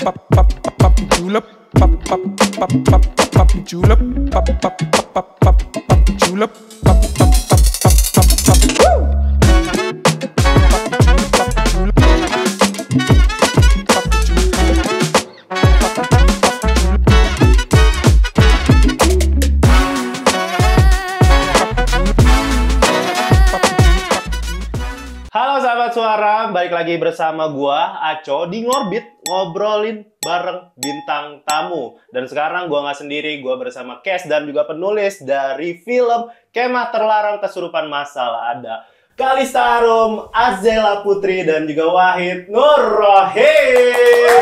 julep, julep, julep. Halo sahabat suara, balik lagi bersama gua Aco di Ngorbit, ngobrolin bareng bintang tamu. Dan sekarang gua nggak sendiri, gua bersama Kes dan juga penulis dari film Kemah Terlarang Kesurupan Massal. Ada Kalista Arum, Azela Putri, dan juga Wahid Nur Rohim.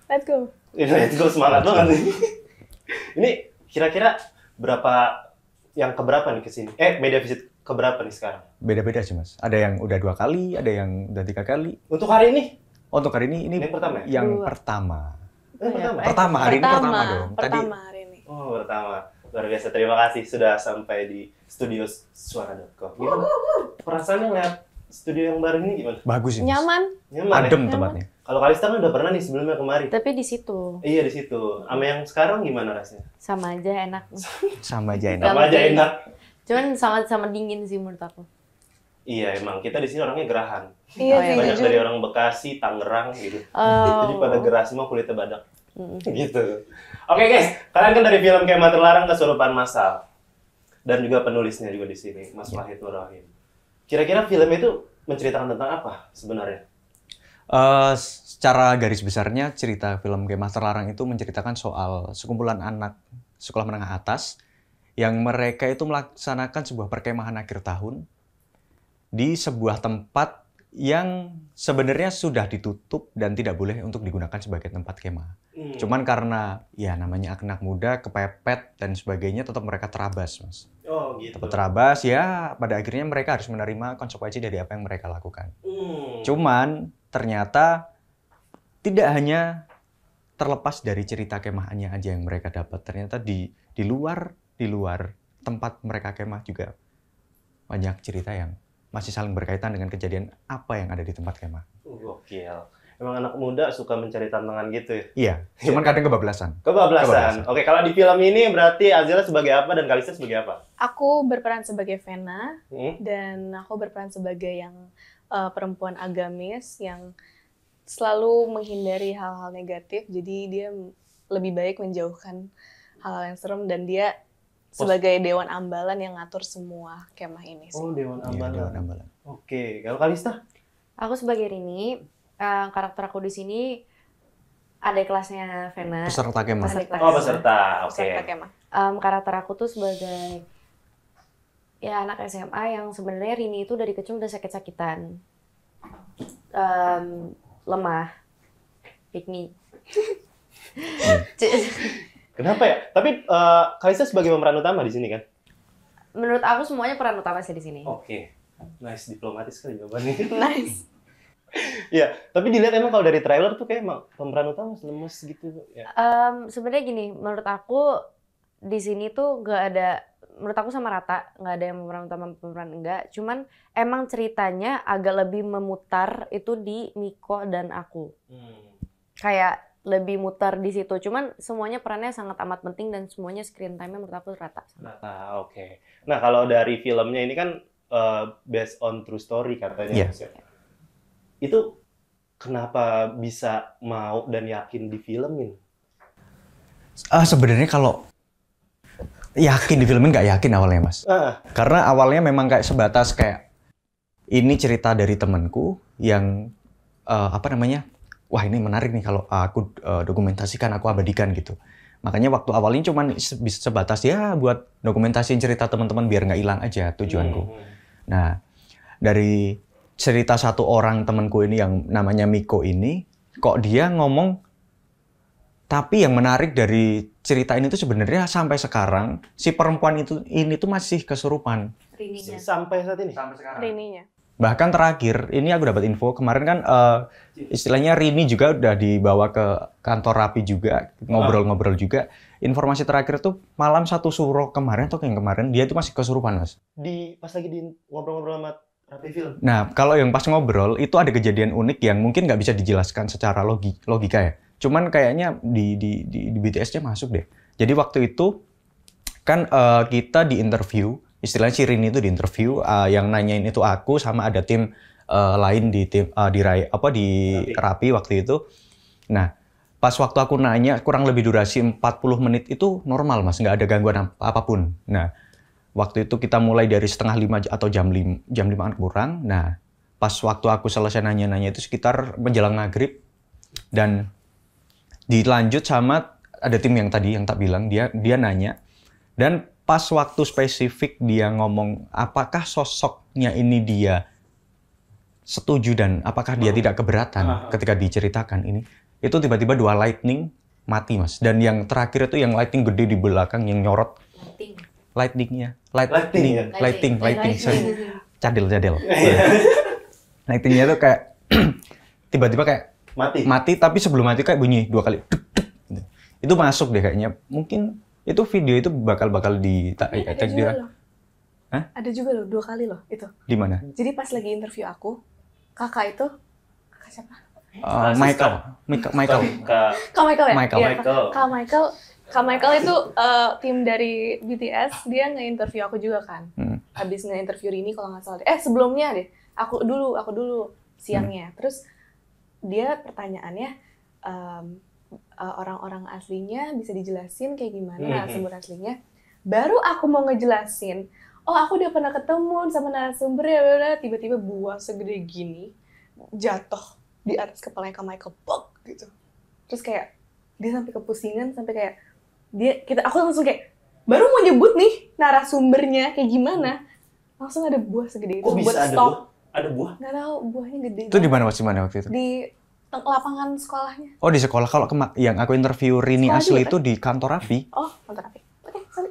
Let's go. Let's go, semangat banget nih. Ini kira-kira berapa yang keberapa nih kesini? Media visit keberapa nih sekarang? Beda-beda sih mas. Ada yang udah 2 kali, ada yang udah 3 kali. Untuk hari ini? Untuk hari ini yang pertama ya? Yang Dua. pertama. Pertama? Pertama, hari ini pertama dong. Pertama hari ini. Oh, pertama. Luar biasa. Terima kasih sudah sampai di studio suara.com. Gimana? Perasaannya ngeliat studio yang baru ini gimana? Bagus sih mas. Nyaman. Nyaman Adem ya? tempatnya. Kalau Kalista kan udah pernah nih sebelumnya kemari. Tapi di situ Iya, di situ. Sama yang sekarang gimana rasanya? sama aja enak. Sama aja enak. Sama aja enak. Cuman sama dingin sih menurut aku. Iya, emang kita di sini orangnya gerahan. Iya Oh, sih. Banyak jujur. dari orang Bekasi, Tangerang gitu. Oh. Jadi pada gerah semua, kulitnya badak. Gitu. Oke guys, kalian kan dari film Kemah Terlarang Kesurupan Massal. Dan juga penulisnya juga di sini, Mas Wahid Nur Rohim. Kira-kira film itu menceritakan tentang apa sebenarnya? Secara garis besarnya cerita film Kemah Terlarang itu menceritakan soal sekumpulan anak sekolah menengah atas yang mereka itu melaksanakan sebuah perkemahan akhir tahun di sebuah tempat yang sebenarnya sudah ditutup dan tidak boleh untuk digunakan sebagai tempat kemah. Cuman karena ya namanya anak muda, kepepet dan sebagainya, tetap mereka terabas, Mas. Oh gitu. Tetap terabas, ya pada akhirnya mereka harus menerima konsekuensi dari apa yang mereka lakukan. Cuman ternyata tidak hanya terlepas dari cerita kemahannya aja yang mereka dapat. Ternyata di luar tempat mereka kemah juga banyak cerita yang masih saling berkaitan dengan kejadian apa yang ada di tempat kemah. Gokil. Emang anak muda suka mencari tantangan gitu ya? Iya, cuman kadang kebablasan. Kebablasan. Oke, kalau di film ini berarti Azela sebagai apa dan Kalista sebagai apa? Aku berperan sebagai Vena Hmm? dan aku berperan sebagai yang perempuan agamis yang selalu menghindari hal-hal negatif. Jadi dia lebih baik menjauhkan hal-hal yang serem dan dia sebagai dewan ambalan yang ngatur semua kemah ini sih. Oh, Dewan Iya, Ambalan. Dewan Ambalan. Oke, kalau Kalista? Aku sebagai Rini, karakter aku di sini ada kelasnya Vena. Peserta kemah. Peserta. Oh, peserta. Oke. Peserta kemah. Karakter aku tuh sebagai ya anak SMA yang sebenarnya Rini itu dari kecil udah sakit-sakitan, lemah, pick me. Kenapa ya? Tapi Kalista sebagai pemeran utama di sini kan? Menurut aku semuanya peran utama sih di sini. Oke. Nice, diplomatis sekali jawabannya. Nice. Iya, tapi dilihat emang kalau dari trailer tuh kayak emang pemeran utama lemes gitu ya. Sebenarnya gini, menurut aku di sini tuh nggak ada, menurut aku sama rata, nggak ada yang pemeran utama pemeran enggak. Cuman emang ceritanya agak lebih memutar itu di Miko dan aku. Kayak lebih mutar di situ. Cuman semuanya perannya sangat amat penting dan semuanya screen time-nya menurut aku rata. Nah, oke. Nah, kalau dari filmnya ini kan based on true story katanya. Iya. Mas, ya. Itu kenapa bisa mau dan yakin difilmin? Sebenarnya kalau yakin di filmin nggak yakin awalnya, Mas. Karena awalnya memang kayak sebatas kayak ini cerita dari temanku yang wah ini menarik nih kalau aku dokumentasikan, aku abadikan gitu. Makanya waktu awalnya cuman sebatas ya buat dokumentasiin cerita teman-teman biar nggak hilang aja tujuanku. Nah, dari cerita satu orang temanku ini yang namanya Miko ini, kok dia ngomong, tapi yang menarik dari cerita ini tuh sebenarnya sampai sekarang si perempuan ini tuh masih kesurupan. Rininya. Sampai saat ini? Sampai sekarang. Rininya. Bahkan terakhir, ini aku dapat info, kemarin kan istilahnya Rini juga udah dibawa ke kantor rapi juga, ngobrol-ngobrol juga. Informasi terakhir tuh malam 1 Suro kemarin, atau yang kemarin, dia tuh masih kesurupan, Mas. Pas lagi ngobrol-ngobrol sama Rapi film. Nah, kalau yang pas ngobrol itu ada kejadian unik yang mungkin nggak bisa dijelaskan secara logika ya. Cuman kayaknya di BTS-nya masuk deh. Jadi waktu itu kan kita di interview, istilahnya si Rini itu di interview, yang nanyain itu aku sama ada tim lain di tim di Rapi waktu itu. Nah, pas waktu aku nanya kurang lebih durasi 40 menit itu normal Mas, nggak ada gangguan apapun. Nah, waktu itu kita mulai dari 4:30 atau jam 5 kurang. Nah, pas waktu aku selesai nanya-nanya itu sekitar menjelang maghrib dan dilanjut sama ada tim yang tadi yang tak bilang dia nanya dan pas waktu spesifik dia ngomong apakah sosoknya ini dia setuju dan apakah dia tidak keberatan ketika diceritakan ini itu tiba-tiba 2 lightning mati Mas dan yang terakhir itu yang lightning gede di belakang yang nyorot lightning sorry. Cadel lightningnya tuh kayak tiba-tiba kayak mati tapi sebelum mati kayak bunyi 2 kali itu masuk deh kayaknya mungkin itu video itu bakal di ada juga loh. Hah? Ada juga loh 2 kali loh itu. Di mana? Jadi pas lagi interview aku, kakak siapa? Michael Kak Michael ya? Michael. Iya, Kak Michael itu tim dari BTS, dia nge-interview aku juga kan. Habis nge-interview Rini kalau nggak salah. Sebelumnya deh, aku dulu siangnya. Terus dia pertanyaannya orang-orang aslinya bisa dijelasin kayak gimana narasumber aslinya. Baru aku mau ngejelasin, aku udah pernah ketemu sama narasumbernya, tiba-tiba buah segede gini jatuh di atas kepalanya Kak Michael, pok gitu. Terus kayak dia sampai kepusingan, sampai kayak aku langsung kayak baru mau nyebut nih narasumbernya kayak gimana, langsung ada buah segede itu. Kok bisa buat stop. Ada buah? Nggak tahu, buahnya gede. Itu di mana waktu itu? Di lapangan sekolahnya. Oh, di sekolah. Kalau yang aku interview Rini sekolah asli juga, itu di kantor Rapi. Oh, kantor Rapi. Oke, sorry.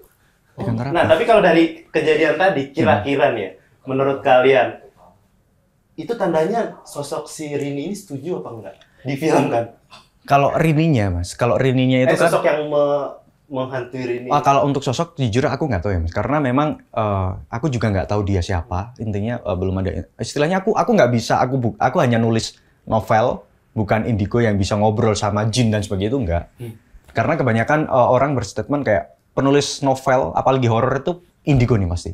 Di kantor Rapi. Nah, tapi kalau dari kejadian tadi, kira-kira nih ya, menurut kalian, itu tandanya sosok si Rini ini setuju apa enggak? Di film kan? Kalau Rininya, Mas. Kalau Rininya itu sosok yang menghantui Rini. Kalau untuk sosok, jujur aku nggak tahu ya, Mas. Karena memang aku juga nggak tahu dia siapa. Intinya belum ada. Istilahnya aku nggak bisa. Aku hanya nulis novel, bukan indigo yang bisa ngobrol sama jin dan sebagainya itu enggak. Karena kebanyakan orang berstatement kayak penulis novel, apalagi horor itu indigo nih pasti.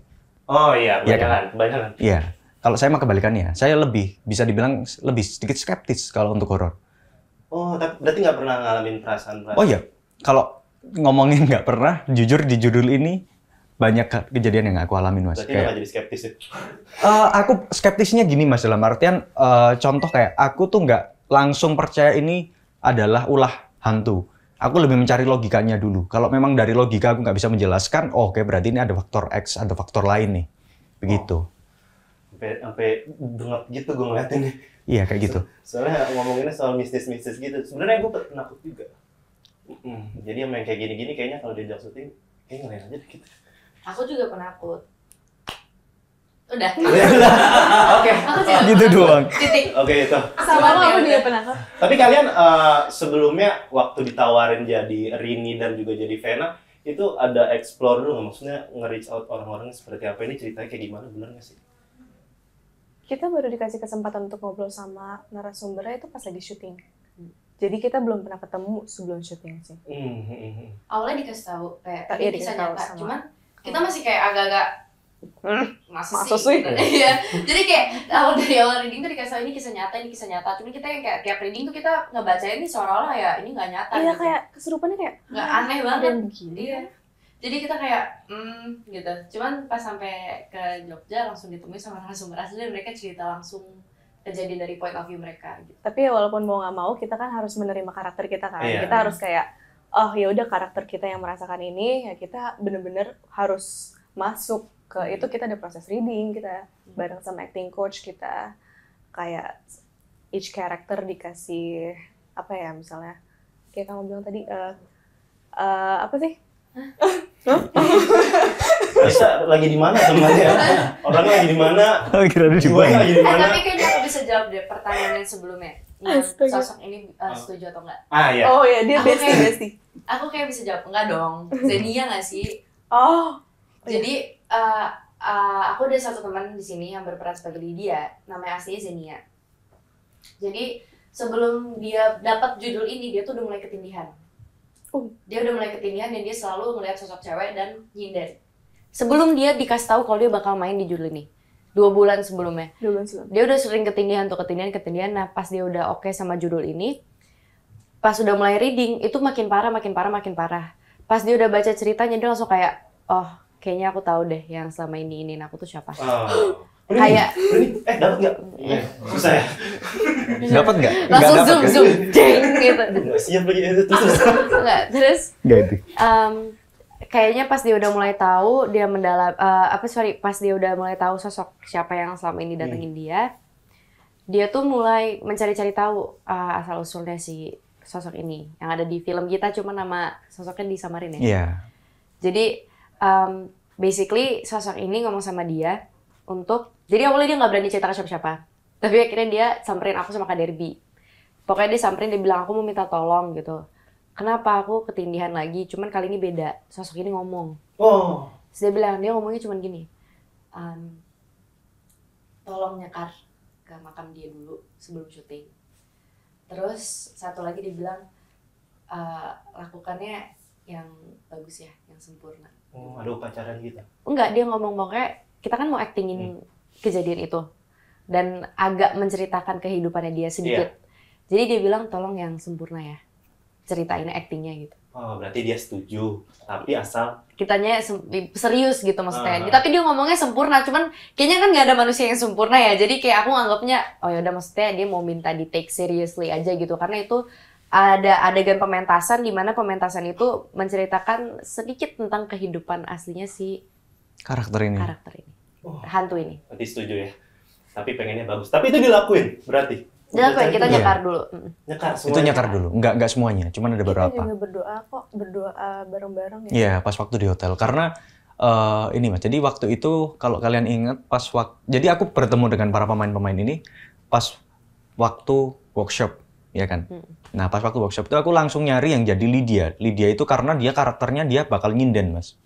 Oh iya, kebanyakan. Iya. Kalau saya mah kebalikannya. Saya bisa dibilang lebih sedikit skeptis kalau untuk horor. Oh, tapi berarti nggak pernah ngalamin perasaan. Oh iya. Kalau ngomongin nggak pernah, jujur di judul ini banyak kejadian yang aku alamin, Mas. Berarti nggak jadi skeptis ya? Aku skeptisnya gini, Mas, dalam artian contoh kayak aku tuh nggak langsung percaya ini adalah ulah hantu. Aku lebih mencari logikanya dulu. Kalau memang dari logika aku nggak bisa menjelaskan, oke, berarti ini ada faktor X, ada faktor lain nih. Begitu. Sampai bengap gitu gue ngeliatin nih. Iya, kayak gitu. Soalnya ngomonginnya soal mistis-mistis gitu. Sebenarnya gue penakut juga. Jadi yang kayak gini-gini kayaknya kalau diajak syuting, kayaknya ngelain aja deh gitu. Aku juga penakut. Udah. Oke. Gitu doang. Titik. Oke, itu. Sama aku juga penakut. Tapi kalian sebelumnya waktu ditawarin jadi Rini dan juga jadi Vena, itu ada explore dulu nggak? Maksudnya nge-reach out orang-orang seperti apa, ini ceritanya kayak gimana, bener nggak sih? Kita baru dikasih kesempatan untuk ngobrol sama narasumbernya itu pas lagi syuting. Jadi kita belum pernah ketemu sebelum syuting sih. Awalnya dikasih tahu kayak Iya, bisa dikasih tahu nyata, sama. cuman kita masih kayak agak-agak masa Masa sih? sih? Iya. Jadi kayak dari awal reading tuh dikasih tahu ini kisah nyata. Cuman kita yang kayak tiap reading tuh kita ngebacain ini seolah-olah ya ini nggak nyata. Iya, gitu. kayak kesurupannya kayak Nggak aneh banget. ada yang begini. Iya. Jadi kita kayak gitu. Cuman pas sampai ke Jogja langsung ditemui sama narasumber asli dan mereka cerita langsung kejadian dari point of view mereka gitu. Tapi ya walaupun mau nggak mau kita kan harus menerima karakter kita kan. Iya. Kita harus kayak ya udah karakter kita yang merasakan ini ya kita bener-bener harus masuk ke itu. Kita ada proses reading, kita bareng sama acting coach, kita kayak each character dikasih apa ya, misalnya kayak kamu bilang tadi apa sih? Bisa lagi di mana temannya? Orangnya lagi di mana? Kira di Jiwanya lagi di mana? Tapi kayaknya aku bisa jawab deh pertanyaan yang sebelumnya. Yang Astaga. sosok ini setuju atau enggak? Iya. Oh ya, dia Aku kayak- bestie. Aku kayak bisa jawab enggak dong. Zenia nggak sih? Oh. Jadi aku ada satu teman di sini yang berperan sebagai Lydia, namanya aslinya Zenia. Jadi sebelum dia dapat judul ini, dia tuh udah mulai ketindihan. Dia udah mulai ketindihan dan dia selalu ngelihat sosok cewek dan nyindir. Sebelum dia dikasih tahu kalau dia bakal main di judul ini, 2 bulan sebelumnya. 2 bulan sebelum. Dia udah sering ketindihan. Nah pas dia udah oke sama judul ini, pas udah mulai reading, itu makin parah. Pas dia udah baca ceritanya, dia langsung kayak, oh kayaknya aku tahu deh yang selama ini aku tuh siapa. Kayak dapat nggak? Iya, susah ya. Dapat nggak? langsung zoom, ding gitu. Nggak siap lagi itu terus. Terus Nggak itu. kayaknya pas dia udah mulai tahu, pas dia udah mulai tahu sosok siapa yang selama ini datengin dia tuh mulai mencari-cari tahu asal usulnya si sosok ini yang ada di film kita, cuma nama sosoknya disamarin ya. Iya. Jadi basically sosok ini ngomong sama dia jadi awalnya dia nggak berani cerita ke siapa-siapa, tapi akhirnya dia samperin aku sama Kak Derby. Pokoknya dia samperin, dia bilang aku mau minta tolong gitu. Kenapa aku ketindihan lagi? Cuman kali ini beda. Sosok ini ngomong. Terus dia ngomongnya cuman gini. Tolong nyekar ke makam dia dulu sebelum syuting. Terus satu lagi dia bilang, lakukannya yang bagus ya, yang sempurna. Ada upacara gitu. Enggak, dia ngomong kayak kita kan mau actingin kejadian itu dan agak menceritakan kehidupannya dia sedikit. Jadi dia bilang tolong yang sempurna ya, ceritain actingnya gitu. Berarti dia setuju, tapi asal kitanya serius gitu maksudnya. Tapi dia ngomongnya sempurna, cuman kayaknya kan nggak ada manusia yang sempurna ya. Jadi kayak aku nganggapnya, oh ya udah maksudnya dia mau minta di take seriously aja gitu, karena itu ada adegan pementasan di mana pementasan itu menceritakan sedikit tentang kehidupan aslinya si Karakter ini. Hantu ini. Berarti setuju ya. Tapi pengennya bagus. Tapi itu dilakuin berarti. Dilakuin, kita nyekar dulu. Nyekar semuanya. Itu nyekar dulu. Enggak semuanya, cuman ada beberapa. Kita juga berdoa bareng-bareng ya. Iya, pas waktu di hotel. Karena ini Mas, jadi waktu itu kalau kalian ingat jadi aku bertemu dengan para pemain-pemain ini pas waktu workshop, ya kan? Nah, pas waktu workshop itu aku langsung nyari yang jadi Lydia. Lydia itu karena dia karakternya dia bakal nyinden, Mas.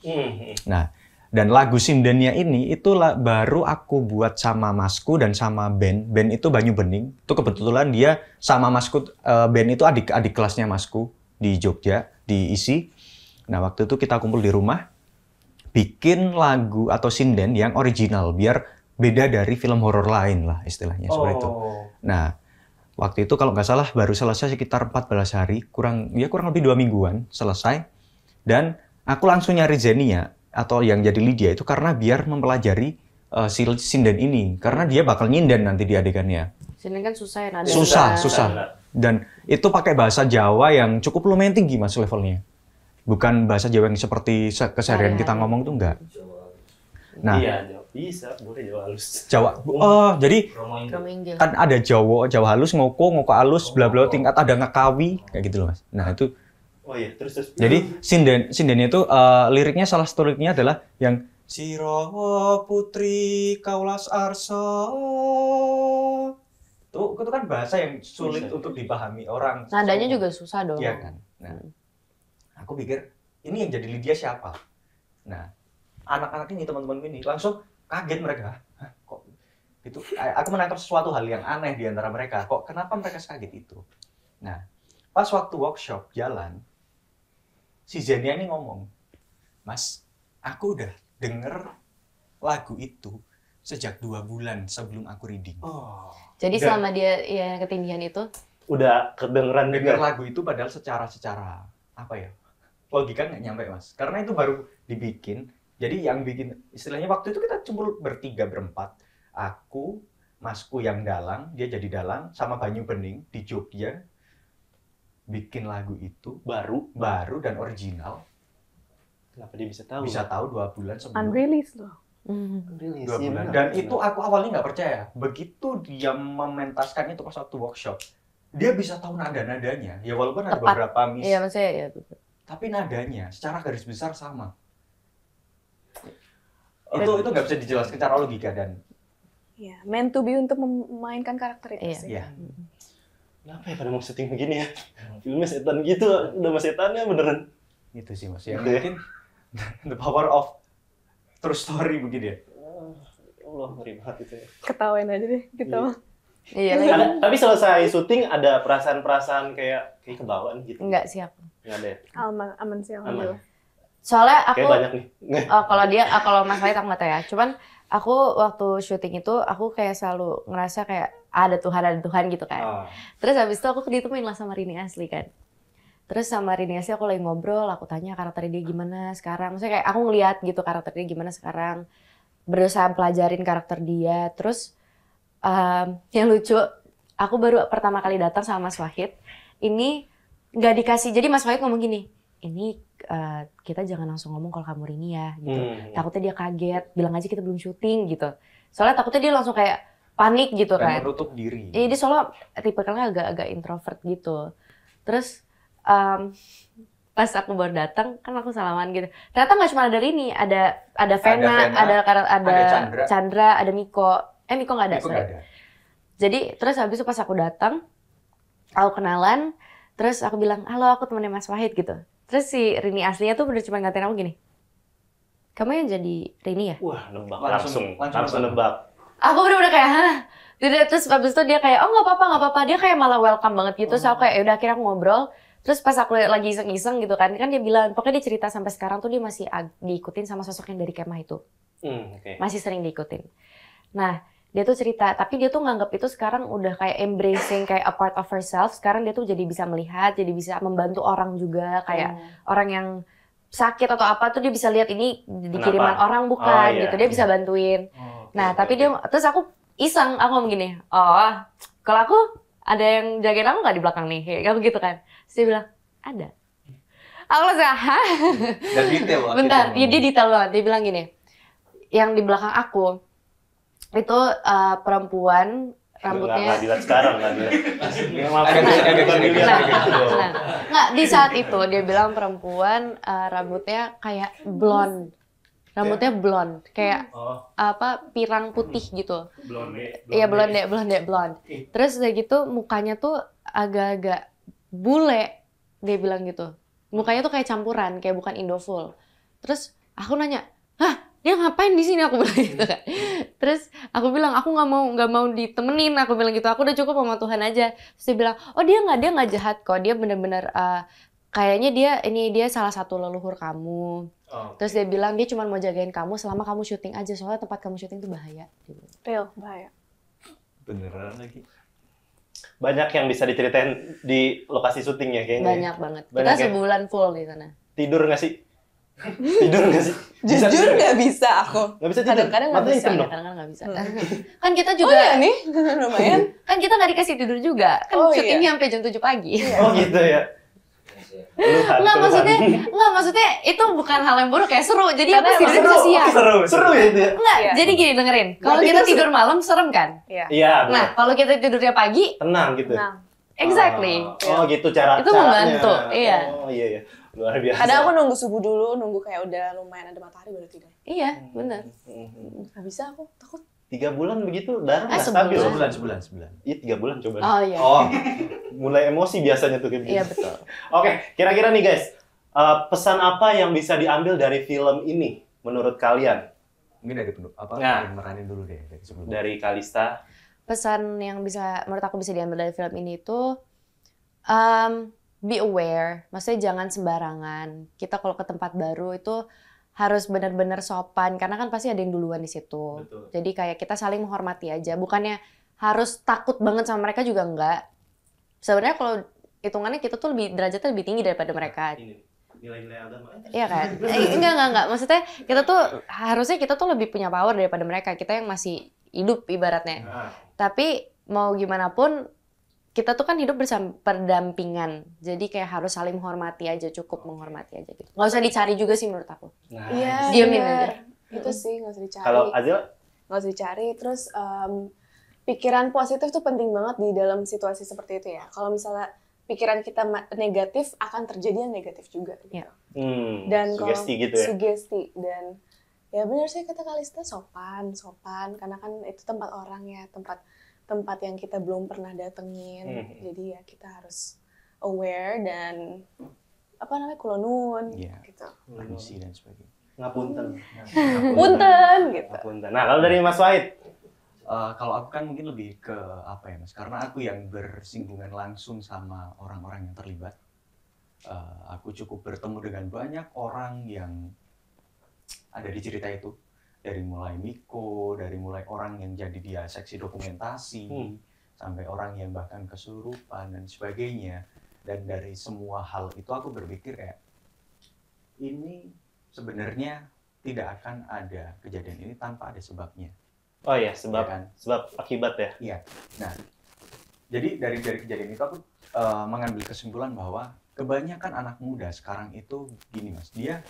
Nah, dan lagu sindennya ini itu baru aku buat sama Masku dan sama Ben. Ben itu Banyu Bening. Itu kebetulan dia sama Masku, Ben itu adik kelasnya Masku di Jogja, di ISI. Nah, waktu itu kita kumpul di rumah, bikin lagu atau sinden yang original, biar beda dari film horor lain lah istilahnya, seperti itu. Nah, waktu itu kalau nggak salah baru selesai sekitar 14 hari, kurang lebih 2 mingguan selesai. Dan aku langsung nyari Zenia, atau yang jadi Lydia itu karena biar mempelajari si sinden ini, karena dia bakal nyinden nanti di adegannya. Sinden kan susah ya, nada. Susah. Dan itu pakai bahasa Jawa yang cukup lumayan tinggi Mas levelnya. Bukan bahasa Jawa yang seperti keseharian kita ngomong tuh enggak. Nah, iya, bisa, boleh Jawa halus. Jawa. Jadi kan ada Jawa halus, ngoko halus, bla bla, tingkat ada ngekawi kayak gitu loh Mas. Nah, itu terus. Jadi sindennya itu liriknya salah satu liriknya adalah yang Siro putri kaulas arso. Itu kan bahasa yang sulit untuk dipahami orang. Nadanya juga susah dong. Iya kan. Nah, aku pikir ini yang jadi Lydia siapa? Nah, anak-anak ini teman-teman ini langsung kaget mereka. Hah, kok itu? Aku menangkap sesuatu hal yang aneh di antara mereka. Kok kenapa mereka kaget itu? Nah, pas waktu workshop jalan, si Zenia ini ngomong, Mas, aku udah denger lagu itu sejak 2 bulan sebelum aku reading. Jadi selama dia ketindihan itu? Udah kedengeran denger lagu itu padahal secara apa ya, logika nggak nyampe Mas. Karena itu baru dibikin, jadi yang bikin, istilahnya waktu itu kita cuma berempat. Aku, Masku yang dalang, dia jadi dalang, sama Banyu Bening di Jogja. Bikin lagu itu baru dan original. Kenapa dia bisa tahu? Bisa tahu 2 bulan sebelum. Unreleased loh. 2 bulan. Dan itu aku awalnya nggak percaya. Begitu dia mementaskan itu pas waktu workshop, dia bisa tahu nada-nadanya. Ya walaupun ada beberapa miss. Iya maksudnya ya. Tapi nadanya secara garis besar sama. Itu nggak bisa dijelaskan secara logika dan. Iya, meant to be untuk memainkan karakter itu sih. Iya. Kenapa ya pada mau syuting begini ya? Filmnya setan gitu, udah mas setannya beneran. Itu sih Mas, ya mungkin the power of true story begini ya. Allah, ngeri banget itu ya. Ketawain aja deh, ketawa. Iya lagi. Tapi selesai syuting ada perasaan-perasaan kayak kebawaan gitu? Enggak sih aku. Nggak ada ya? Aman sih, alhamdulillah. Soalnya aku Kayak banyak nih. kalau Mas Wahid aku nggak tahu ya. Cuman aku waktu syuting itu aku kayak selalu ngerasa kayak ada Tuhan gitu kan. Terus habis itu aku ditemuin lah sama Rini Asli kan. Terus sama Rini Asli aku lagi ngobrol, aku tanya karakter dia gimana sekarang. Maksudnya kayak aku ngeliat gitu karakter dia gimana sekarang. Berusaha pelajarin karakter dia. Terus yang lucu, aku baru pertama kali datang sama Mas Wahid. Ini nggak dikasih. Jadi Mas Wahid ngomong gini, ini kita jangan langsung ngomong kalau kamu Rini ya gitu. Takutnya dia kaget, bilang aja kita belum syuting gitu. Soalnya takutnya dia langsung kayak panik gitu kan. Menutup diri. Iya, dia soalnya tipikalnya agak introvert gitu. Terus pas aku baru datang kan aku salaman gitu. Ternyata nggak cuma ada Rini, ada Vena, ada Chandra, ada Miko. Miko nggak ada. Miko nggak ada. Jadi terus habis itu pas aku datang, aku kenalan, terus aku bilang, halo aku temennya Mas Wahid gitu. Terus si Rini aslinya tuh bener cuma ngatain aku gini, kamu yang jadi Rini ya? Wah, nebak langsung nebak. Aku bener-bener kayak, hah? Terus habis itu dia kayak, oh nggak apa-apa. Dia kayak malah welcome banget gitu. So aku kayak, udah akhirnya aku ngobrol. Terus pas aku lagi iseng-iseng gitu kan dia bilang, pokoknya dia cerita sampai sekarang tuh dia masih diikutin sama sosok yang dari kemah itu. Masih sering diikutin. Nah, dia tuh cerita, tapi dia tuh nganggap itu sekarang udah kayak embracing, kayak a part of herself. Sekarang dia tuh jadi bisa melihat, jadi bisa membantu orang juga. Kayak orang yang sakit atau apa tuh dia bisa lihat ini dikiriman orang bukan gitu. Dia bisa bantuin. Nah, tapi dia, terus aku iseng, aku ngomong gini, oh kalau aku ada yang jagain aku nggak di belakang nih? Kayak aku gitu kan. Terus dia bilang, ada. Aku langsung, hah? Dan detail banget. Bentar, dia detail banget. Dia bilang gini, yang di belakang aku, itu perempuan rambutnya nggak dilihat sekarang, nggak dilihat. Nggak, di saat itu dia bilang perempuan rambutnya kayak blonde. Rambutnya blonde, kayak pirang putih gitu. Iya, blonde. Terus udah gitu mukanya tuh agak-agak bule, dia bilang gitu. Mukanya tuh kayak campuran, kayak bukan Indofull. Terus aku nanya, hah? Dia ngapain di sini, aku bilang gitu kan. Terus aku bilang aku nggak mau ditemenin, aku bilang gitu. Aku udah cukup sama Tuhan aja. Terus dia bilang, oh dia nggak jahat kok. Dia bener-bener kayaknya dia salah satu leluhur kamu. Terus dia bilang dia cuma mau jagain kamu selama kamu syuting aja, soalnya tempat kamu syuting tuh bahaya. Real bahaya. Beneran lagi. Banyak yang bisa diceritain di lokasi syuting ya kayaknya. Banyak banget. Kita sebulan full di sana. Tidur nggak sih? Tidur nggak sih? Jujur nggak bisa aku. Nggak bisa tidur? Kadang-kadang nggak bisa. Kadang-kadang nggak bisa. Kan kita juga. Oh ya nih, lumayan. Kan kita nggak dikasih tidur juga. Kan syutingnya sampai jam 7 pagi. Oh gitu ya? Nggak, maksudnya itu bukan hal yang buruk ya, seru. Jadi aku tidurnya bisa siang. Seru ya itu ya? Nggak, jadi gini dengerin. Kalau kita tidur malam serem kan? Iya. Nah, kalau kita tidurnya pagi, tenang gitu. Exactly. Oh gitu cara. Itu membantu, iya. Oh iya. Luar biasa. Kadang aku nunggu subuh dulu, nunggu kayak udah lumayan ada matahari baru tidur. Iya, benar. Nggak bisa aku, takut. 3 bulan begitu darah nggak sebulan. stabil. Iya 3 bulan coba. Oh iya. Mulai emosi biasanya tuh kayak gitu. Iya betul. Oke, kira-kira nih guys, pesan apa yang bisa diambil dari film ini menurut kalian? Mungkin dari meranin dulu deh dari sebelum. Dari Kalista. Pesan yang menurut aku bisa diambil dari film ini itu be aware, maksudnya jangan sembarangan. Kita kalau ke tempat baru itu harus benar-benar sopan karena kan pasti ada yang duluan di situ. Betul. Jadi kayak kita saling menghormati aja, bukannya harus takut banget sama mereka juga enggak. Sebenarnya kalau hitungannya kita tuh derajatnya lebih tinggi daripada mereka. Nilai-nilai agama. Iya kan? Enggak. Maksudnya kita tuh harusnya kita tuh lebih punya power daripada mereka. Kita yang masih hidup ibaratnya. Tapi mau gimana pun kita tuh kan hidup bersama berdampingan. Jadi kayak harus saling menghormati aja, cukup menghormati aja gitu. Nggak usah dicari juga sih menurut aku. Iya, diamin aja. Itu sih nggak usah dicari. Kalau Azil? Nggak usah dicari. Terus pikiran positif tuh penting banget di dalam situasi seperti itu ya. Kalau misalnya pikiran kita negatif, akan terjadi yang negatif juga. Gitu. Ya. Dan sugesti gitu ya? Sugesti. Dan ya benar sih kata Kalista, sopan. Karena kan itu tempat orang ya, tempat yang kita belum pernah datengin. Jadi ya kita harus aware dan kulonun gitu. Manusia dan sebagainya. Ngapunten. Punten gitu. Ngapunten. Nah, kalau dari Mas Wahid? Kalau aku kan mungkin lebih ke apa ya Mas, karena aku yang bersinggungan langsung sama orang-orang yang terlibat. Aku cukup bertemu dengan banyak orang yang ada di cerita itu. Dari mulai Miko, dari mulai orang yang jadi dia seksi dokumentasi, sampai orang yang bahkan kesurupan dan sebagainya. Dan dari semua hal itu aku berpikir kayak, ini sebenarnya tidak akan ada kejadian ini tanpa ada sebabnya. Oh iya, sebab Ya kan? sebab akibat ya. Iya. Nah, jadi dari kejadian itu aku mengambil kesimpulan bahwa kebanyakan anak muda sekarang itu gini Mas, dia